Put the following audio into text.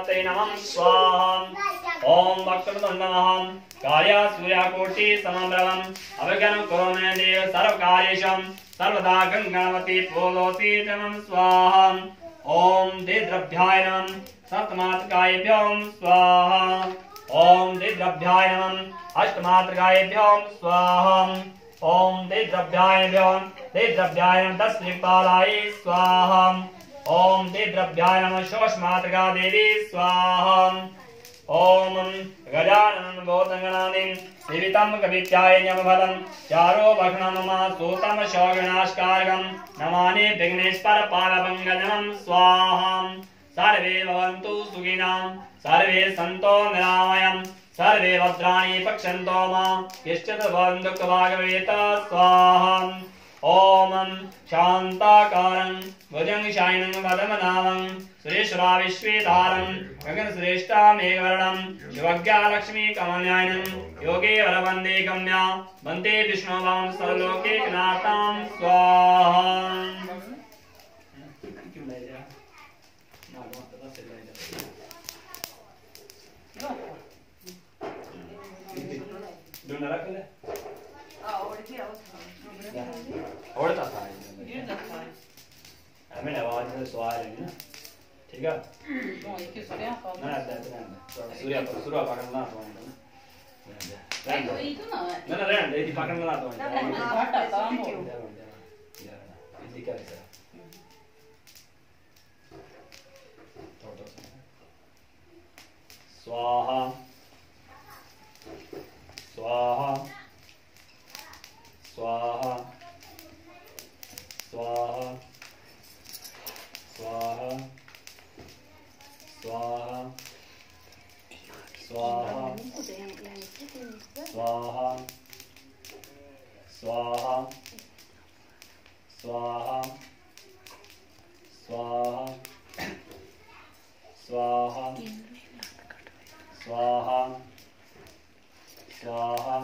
नमस्ते नमः स्वाहा। ओम वक्रतुंड नमः कार्य सूर्यकोटि समप्रभं अवज्ञं कुरु मे देव सर्वकार्येषु सर्वदा गणपति पूजोति नमः स्वाहा। ओम दिद्रभ्याय नमः सप्तमात्रकायेभ्यो स्वाहा। ओम दिद्रभ्याय नमः अष्टमात्रकायेभ्यो स्वाहा। ओम दिद्रभ्याय नमः दशदिक्पालाय स्वाहा। ओम दिद्रभ्याय नमः षोडशमातृका देवी स्वाहा। ओम गजानन भूतगणानि सेवितं कवित्याय नमः चारो भक्षणं मम सूतं शोकनाशकारकं नमामि विघ्नेश्वर पालमङ्गलं स्वाहा। सर्वे भवन्तु सुखिनः सर्वे सन्तु निरामयम् सर्वे भद्राणि पश्यन्तु मा कश्चित् दुःखभाग्भवेत् स्वाहा। ओम शांताकारं भुजंगशायनं वदननामं सुरेश्वरा विश्वेधारं गगनश्रेष्ठा मेघवर्णं शिवज्ञा लक्ष्मी कमल्यायनं योगे वरवन्दे गम्या वन्दे विष्णुवां सर्वलोके नाथां स्वाहा। और था ये था हमें आवाज से सवाल है ना ठीक है तो ये सूर्य ना सूर्य पकड़ना तो है ना ना रहने दे पकड़ना तो है इसी का है स्वाहा स्वाहा स्वाहा स्वाहा स्वाहा स्वाहा स्वाहा स्वाहा स्वाहा स्वाहा स्वाहा स्वाहा स्वाहा स्वाहा